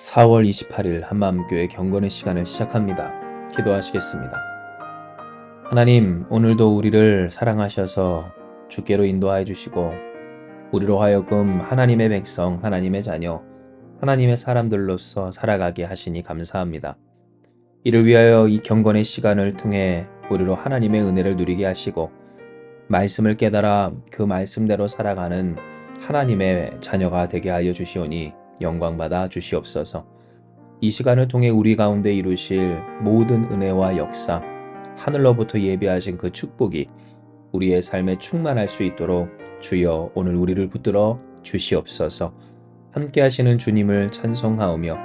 4월 28일 한마음교회 경건의 시간을 시작합니다. 기도하시겠습니다. 하나님, 오늘도 우리를 사랑하셔서 주께로 인도하여 주시고 우리로 하여금 하나님의 백성, 하나님의 자녀, 하나님의 사람들로서 살아가게 하시니 감사합니다. 이를 위하여 이 경건의 시간을 통해 우리로 하나님의 은혜를 누리게 하시고 말씀을 깨달아 그 말씀대로 살아가는 하나님의 자녀가 되게 하여 주시오니 영광받아 주시옵소서. 이 시간을 통해 우리 가운데 이루실 모든 은혜와 역사, 하늘로부터 예비하신 그 축복이 우리의 삶에 충만할 수 있도록 주여 오늘 우리를 붙들어 주시옵소서. 함께 하시는 주님을 찬송하오며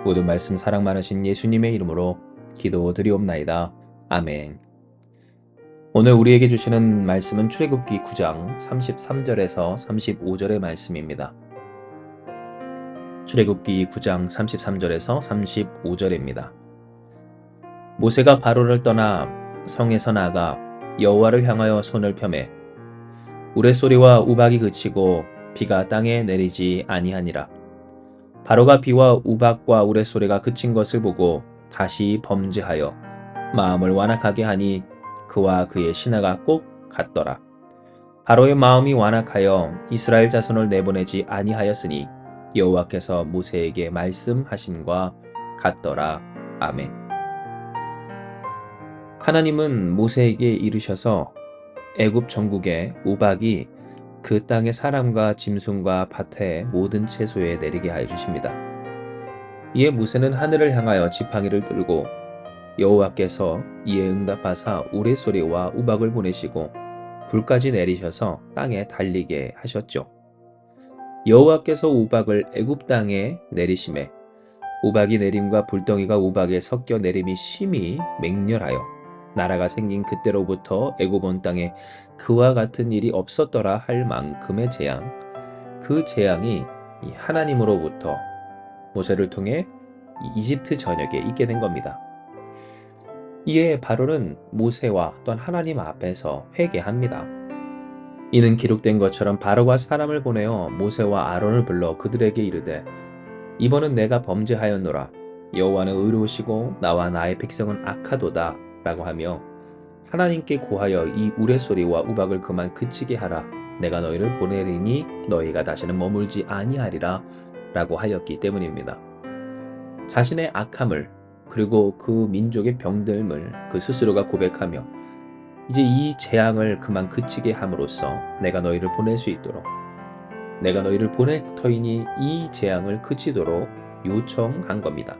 모든 말씀 사랑 많으신 예수님의 이름으로 기도드리옵나이다. 아멘. 오늘 우리에게 주시는 말씀은 출애굽기 9장 33절에서 35절의 말씀입니다. 출애굽기 9장 33절에서 35절입니다. 모세가 바로를 떠나 성에서 나가 여호와를 향하여 손을 펴매 우레소리와 우박이 그치고 비가 땅에 내리지 아니하니라. 바로가 비와 우박과 우레소리가 그친 것을 보고 다시 범죄하여 마음을 완악하게 하니 그와 그의 신하가 꼭 같더라. 바로의 마음이 완악하여 이스라엘 자손을 내보내지 아니하였으니 여호와께서 모세에게 말씀하심과 같더라. 아멘. 하나님은 모세에게 이르셔서 애굽 전국에 우박이 그 땅의 사람과 짐승과 밭의 모든 채소에 내리게 하여 주십니다. 이에 모세는 하늘을 향하여 지팡이를 들고 여호와께서 이에 응답하사 우레소리와 우박을 보내시고 불까지 내리셔서 땅에 달리게 하셨죠. 여호와께서 우박을 애굽 땅에 내리심에 우박이 내림과 불덩이가 우박에 섞여 내림이 심히 맹렬하여 나라가 생긴 그때로부터 애굽 온 땅에 그와 같은 일이 없었더라 할 만큼의 재앙, 그 재앙이 하나님으로부터 모세를 통해 이집트 전역에 있게 된 겁니다. 이에 바로는 모세와 또한 하나님 앞에서 회개합니다. 이는 기록된 것처럼 바로가 사람을 보내어 모세와 아론을 불러 그들에게 이르되 이번은 내가 범죄하였노라. 여호와는 의로우시고 나와 나의 백성은 악하도다 라고 하며 하나님께 고하여 이 우레소리와 우박을 그만 그치게 하라. 내가 너희를 보내리니 너희가 다시는 머물지 아니하리라 라고 하였기 때문입니다. 자신의 악함을 그리고 그 민족의 병듦을 그 스스로가 고백하며 이제 이 재앙을 그만 그치게 함으로써 내가 너희를 보낼 수 있도록 내가 너희를 보낼 터이니 이 재앙을 그치도록 요청한 겁니다.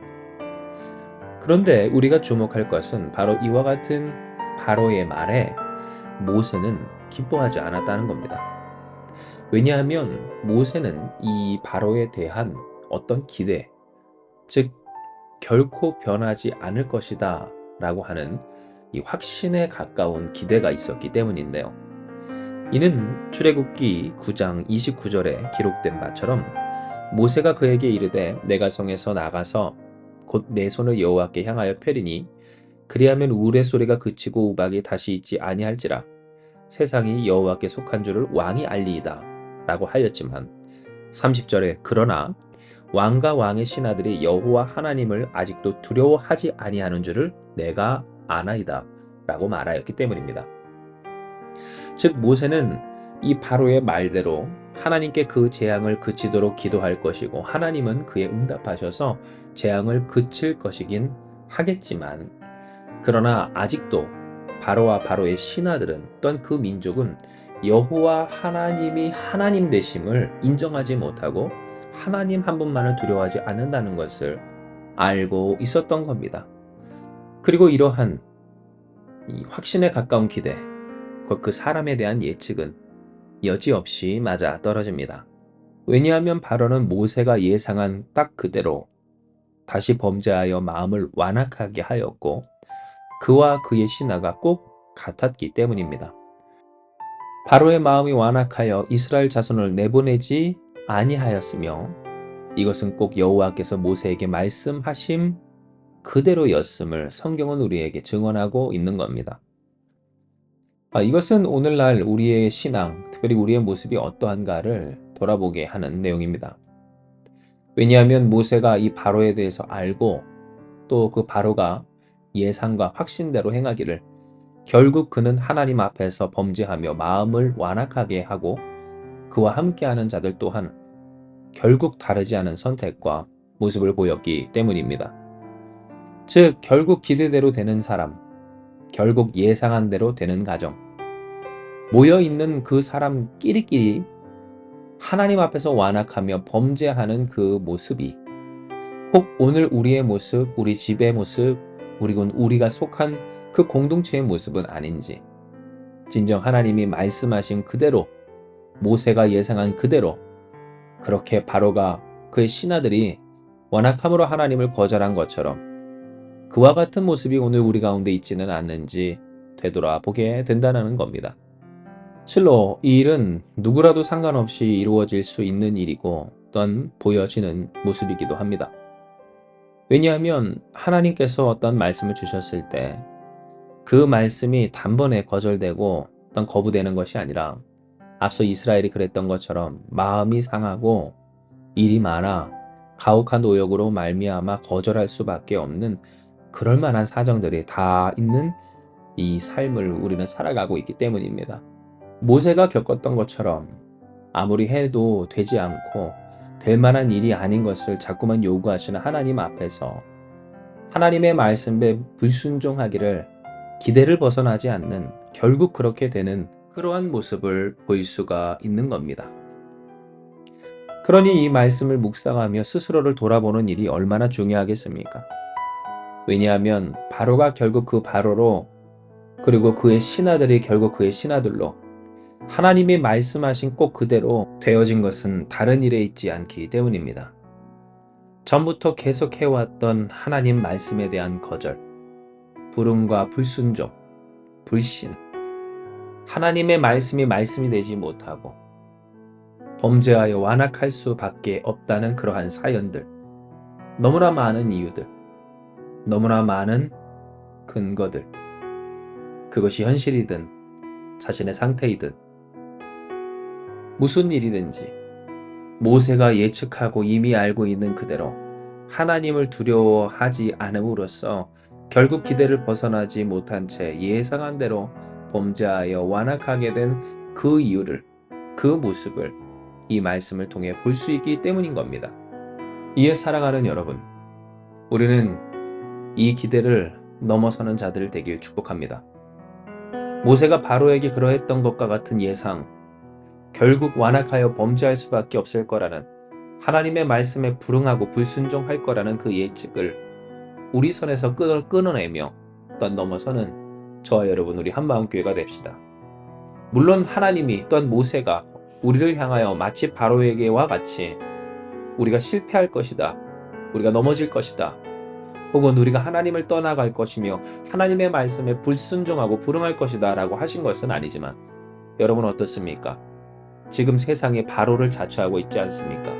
그런데 우리가 주목할 것은 바로 이와 같은 바로의 말에 모세는 기뻐하지 않았다는 겁니다. 왜냐하면 모세는 이 바로에 대한 어떤 기대, 즉 결코 변하지 않을 것이다 라고 하는 이 확신에 가까운 기대가 있었기 때문인데요. 이는 출애굽기 9장 29절에 기록된 바처럼 모세가 그에게 이르되 내가 성에서 나가서 곧 내 손을 여호와께 향하여 펴리니 그리하면 우레소리가 그치고 우박이 다시 있지 아니할지라 세상이 여호와께 속한 줄을 왕이 알리이다 라고 하였지만 30절에 그러나 왕과 왕의 신하들이 여호와 하나님을 아직도 두려워하지 아니하는 줄을 내가 아나이다 라고 말하였기 때문입니다. 즉 모세는 이 바로의 말대로 하나님께 그 재앙을 그치도록 기도할 것이고 하나님은 그에 응답하셔서 재앙을 그칠 것이긴 하겠지만 그러나 아직도 바로와 바로의 신하들은 또한 그 민족은 여호와 하나님이 하나님 되심을 인정하지 못하고 하나님 한 분만을 두려워하지 않는다는 것을 알고 있었던 겁니다. 그리고 이러한 이 확신에 가까운 기대, 그 사람에 대한 예측은 여지없이 맞아 떨어집니다. 왜냐하면 바로는 모세가 예상한 딱 그대로 다시 범죄하여 마음을 완악하게 하였고 그와 그의 신하가 꼭 같았기 때문입니다. 바로의 마음이 완악하여 이스라엘 자손을 내보내지 아니하였으며 이것은 꼭 여호와께서 모세에게 말씀하심 그대로였음을 성경은 우리에게 증언하고 있는 겁니다. 이것은 오늘날 우리의 신앙, 특별히 우리의 모습이 어떠한가를 돌아보게 하는 내용입니다. 왜냐하면 모세가 이 바로에 대해서 알고 또 그 바로가 예상과 확신대로 행하기를 결국 그는 하나님 앞에서 범죄하며 마음을 완악하게 하고 그와 함께하는 자들 또한 결국 다르지 않은 선택과 모습을 보였기 때문입니다. 즉, 결국 기대대로 되는 사람, 결국 예상한 대로 되는 가정, 모여있는 그 사람끼리끼리 하나님 앞에서 완악하며 범죄하는 그 모습이 혹 오늘 우리의 모습, 우리 집의 모습, 그리고 우리가 속한 그 공동체의 모습은 아닌지, 진정 하나님이 말씀하신 그대로, 모세가 예상한 그대로 그렇게 바로가 그의 신하들이 완악함으로 하나님을 거절한 것처럼 그와 같은 모습이 오늘 우리 가운데 있지는 않는지 되돌아보게 된다는 겁니다. 실로 이 일은 누구라도 상관없이 이루어질 수 있는 일이고 또한 보여지는 모습이기도 합니다. 왜냐하면 하나님께서 어떤 말씀을 주셨을 때 그 말씀이 단번에 거절되고 어떤 거부되는 것이 아니라 앞서 이스라엘이 그랬던 것처럼 마음이 상하고 일이 많아 가혹한 노역으로 말미암아 거절할 수밖에 없는 그럴 만한 사정들이 다 있는 이 삶을 우리는 살아가고 있기 때문입니다. 모세가 겪었던 것처럼 아무리 해도 되지 않고 될 만한 일이 아닌 것을 자꾸만 요구하시는 하나님 앞에서 하나님의 말씀에 불순종하기를 기대를 벗어나지 않는 결국 그렇게 되는 그러한 모습을 보일 수가 있는 겁니다. 그러니 이 말씀을 묵상하며 스스로를 돌아보는 일이 얼마나 중요하겠습니까? 왜냐하면 바로가 결국 그 바로로 그리고 그의 신하들이 결국 그의 신하들로 하나님이 말씀하신 꼭 그대로 되어진 것은 다른 일에 있지 않기 때문입니다. 전부터 계속해왔던 하나님 말씀에 대한 거절, 불응과 불순종, 불신, 하나님의 말씀이 되지 못하고 범죄하여 완악할 수밖에 없다는 그러한 사연들, 너무나 많은 이유들, 너무나 많은 근거들, 그것이 현실이든 자신의 상태이든 무슨 일이든지 모세가 예측하고 이미 알고 있는 그대로 하나님을 두려워하지 않음으로써 결국 기대를 벗어나지 못한 채 예상한 대로 범죄하여 완악하게 된 그 이유를, 그 모습을 이 말씀을 통해 볼 수 있기 때문인 겁니다. 이에 사랑하는 여러분, 우리는 이 기대를 넘어서는 자들 되길 축복합니다. 모세가 바로에게 그러했던 것과 같은 예상, 결국 완악하여 범죄할 수밖에 없을 거라는 하나님의 말씀에 불응하고 불순종할 거라는 그 예측을 우리 선에서 끊어내며 또한 넘어서는 저와 여러분 우리 한마음교회가 됩시다. 물론 하나님이 또한 모세가 우리를 향하여 마치 바로에게와 같이 우리가 실패할 것이다, 우리가 넘어질 것이다, 혹은 우리가 하나님을 떠나갈 것이며 하나님의 말씀에 불순종하고 불응할 것이다 라고 하신 것은 아니지만 여러분 어떻습니까? 지금 세상에 바로를 자처하고 있지 않습니까?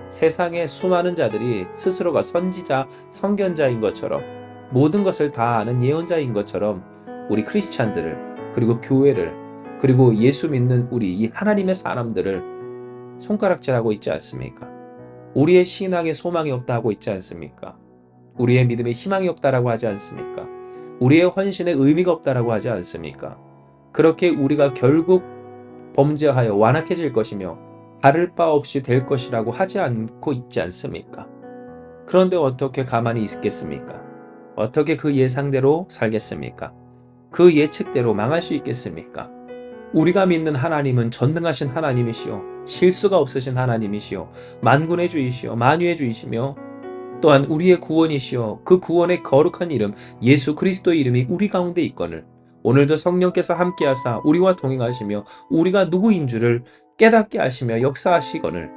세상의 수많은 자들이 스스로가 선지자, 선견자인 것처럼 모든 것을 다 아는 예언자인 것처럼 우리 크리스찬들을 그리고 교회를 그리고 예수 믿는 우리 이 하나님의 사람들을 손가락질하고 있지 않습니까? 우리의 신앙에 소망이 없다 하고 있지 않습니까? 우리의 믿음에 희망이 없다라고 하지 않습니까? 우리의 헌신에 의미가 없다라고 하지 않습니까? 그렇게 우리가 결국 범죄하여 완악해질 것이며 다를 바 없이 될 것이라고 하지 않고 있지 않습니까? 그런데 어떻게 가만히 있겠습니까? 어떻게 그 예상대로 살겠습니까? 그 예측대로 망할 수 있겠습니까? 우리가 믿는 하나님은 전능하신 하나님이시요 실수가 없으신 하나님이시요 만군의 주이시요 만유의 주이시며 또한 우리의 구원이시요 그 구원의 거룩한 이름 예수 그리스도의 이름이 우리 가운데 있거늘 오늘도 성령께서 함께하사 우리와 동행하시며 우리가 누구인 줄을 깨닫게 하시며 역사하시거늘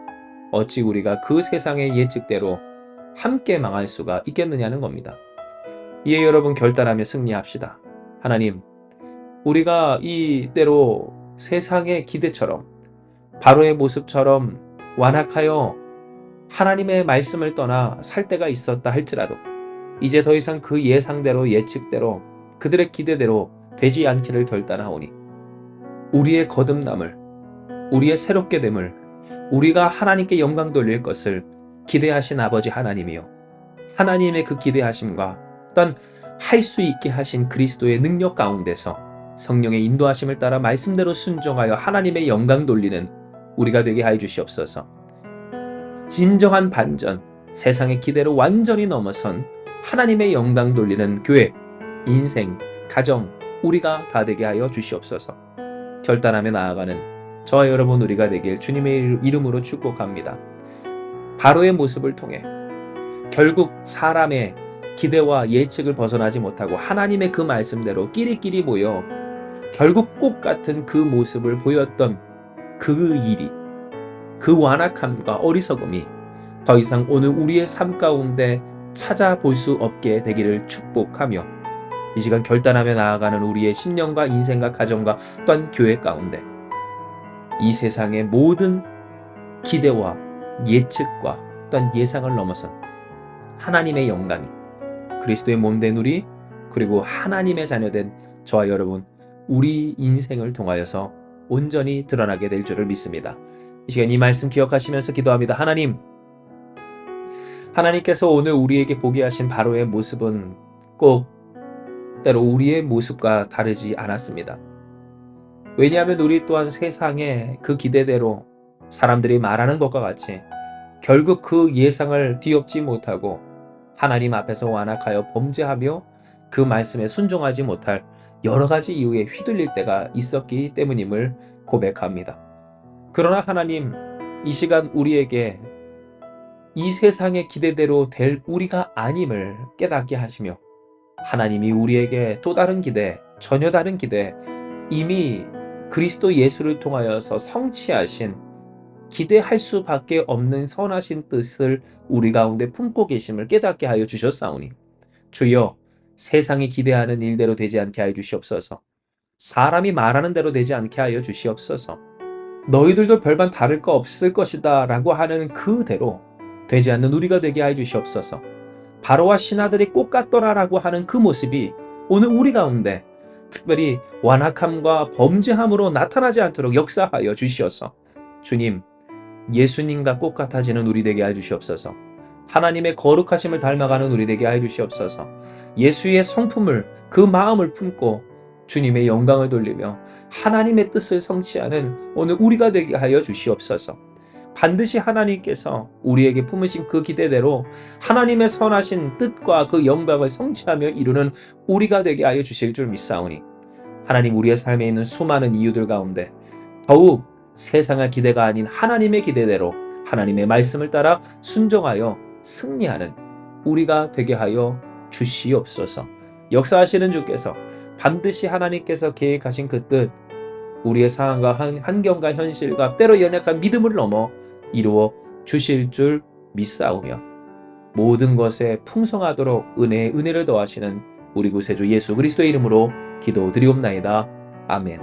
어찌 우리가 그 세상의 예측대로 함께 망할 수가 있겠느냐는 겁니다. 이에 여러분 결단하며 승리합시다. 하나님, 우리가 이때로 세상의 기대처럼 바로의 모습처럼 완악하여 하나님의 말씀을 떠나 살 때가 있었다 할지라도 이제 더 이상 그 예상대로 예측대로 그들의 기대대로 되지 않기를 결단하오니 우리의 거듭남을 우리의 새롭게 됨을 우리가 하나님께 영광 돌릴 것을 기대하신 아버지 하나님이요, 하나님의 그 기대하심과 또한 할 수 있게 하신 그리스도의 능력 가운데서 성령의 인도하심을 따라 말씀대로 순종하여 하나님의 영광 돌리는 우리가 되게 하여 주시옵소서. 진정한 반전, 세상의 기대를 완전히 넘어선 하나님의 영광 돌리는 교회, 인생, 가정, 우리가 다 되게 하여 주시옵소서. 결단하며 나아가는 저와 여러분 우리가 되길 주님의 이름으로 축복합니다. 바로의 모습을 통해 결국 사람의 기대와 예측을 벗어나지 못하고 하나님의 그 말씀대로 끼리끼리 모여 결국 꽃 같은 그 모습을 보였던 그 일이, 그 완악함과 어리석음이 더 이상 오늘 우리의 삶 가운데 찾아볼 수 없게 되기를 축복하며, 이 시간 결단하며 나아가는 우리의 신령과 인생과 가정과 또한 교회 가운데 이 세상의 모든 기대와 예측과 또한 예상을 넘어선 하나님의 영광이 그리스도의 몸된 우리, 그리고 하나님의 자녀된 저와 여러분, 우리 인생을 통하여서 온전히 드러나게 될 줄을 믿습니다. 이 시간 이 말씀 기억하시면서 기도합니다. 하나님께서 오늘 우리에게 보게 하신 바로의 모습은 꼭 때로 우리의 모습과 다르지 않았습니다. 왜냐하면 우리 또한 세상의 그 기대대로 사람들이 말하는 것과 같이 결국 그 예상을 뒤엎지 못하고 하나님 앞에서 완악하여 범죄하며 그 말씀에 순종하지 못할 여러 가지 이유에 휘둘릴 때가 있었기 때문임을 고백합니다. 그러나 하나님, 이 시간 우리에게 이 세상의 기대대로 될 우리가 아님을 깨닫게 하시며, 하나님이 우리에게 또 다른 기대, 전혀 다른 기대, 이미 그리스도 예수를 통하여서 성취하신 기대할 수밖에 없는 선하신 뜻을 우리 가운데 품고 계심을 깨닫게 하여 주셨사오니, 주여, 세상이 기대하는 일대로 되지 않게 하여 주시옵소서. 사람이 말하는 대로 되지 않게 하여 주시옵소서. 너희들도 별반 다를 거 없을 것이다 라고 하는 그대로 되지 않는 우리가 되게 하여 주시옵소서. 바로와 신하들이 꽃 같더라라고 하는 그 모습이 오늘 우리 가운데 특별히 완악함과 범죄함으로 나타나지 않도록 역사하여 주시옵소서. 주님, 예수님과 꽃 같아지는 우리 되게 하여 주시옵소서. 하나님의 거룩하심을 닮아가는 우리 되게 하여 주시옵소서. 예수의 성품을, 그 마음을 품고 주님의 영광을 돌리며 하나님의 뜻을 성취하는 오늘 우리가 되게 하여 주시옵소서. 반드시 하나님께서 우리에게 품으신 그 기대대로 하나님의 선하신 뜻과 그 영광을 성취하며 이루는 우리가 되게 하여 주실 줄 믿사오니, 하나님, 우리의 삶에 있는 수많은 이유들 가운데 더욱 세상의 기대가 아닌 하나님의 기대대로 하나님의 말씀을 따라 순종하여 승리하는 우리가 되게 하여 주시옵소서. 역사하시는 주께서 반드시 하나님께서 계획하신 그 뜻, 우리의 상황과 환경과 현실과 때로 연약한 믿음을 넘어 이루어 주실 줄 믿사오며, 모든 것에 풍성하도록 은혜를 더하시는 우리 구세주 예수 그리스도의 이름으로 기도드리옵나이다. 아멘.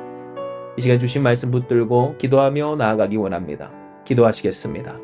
이 시간 주신 말씀 붙들고 기도하며 나아가기 원합니다. 기도하시겠습니다.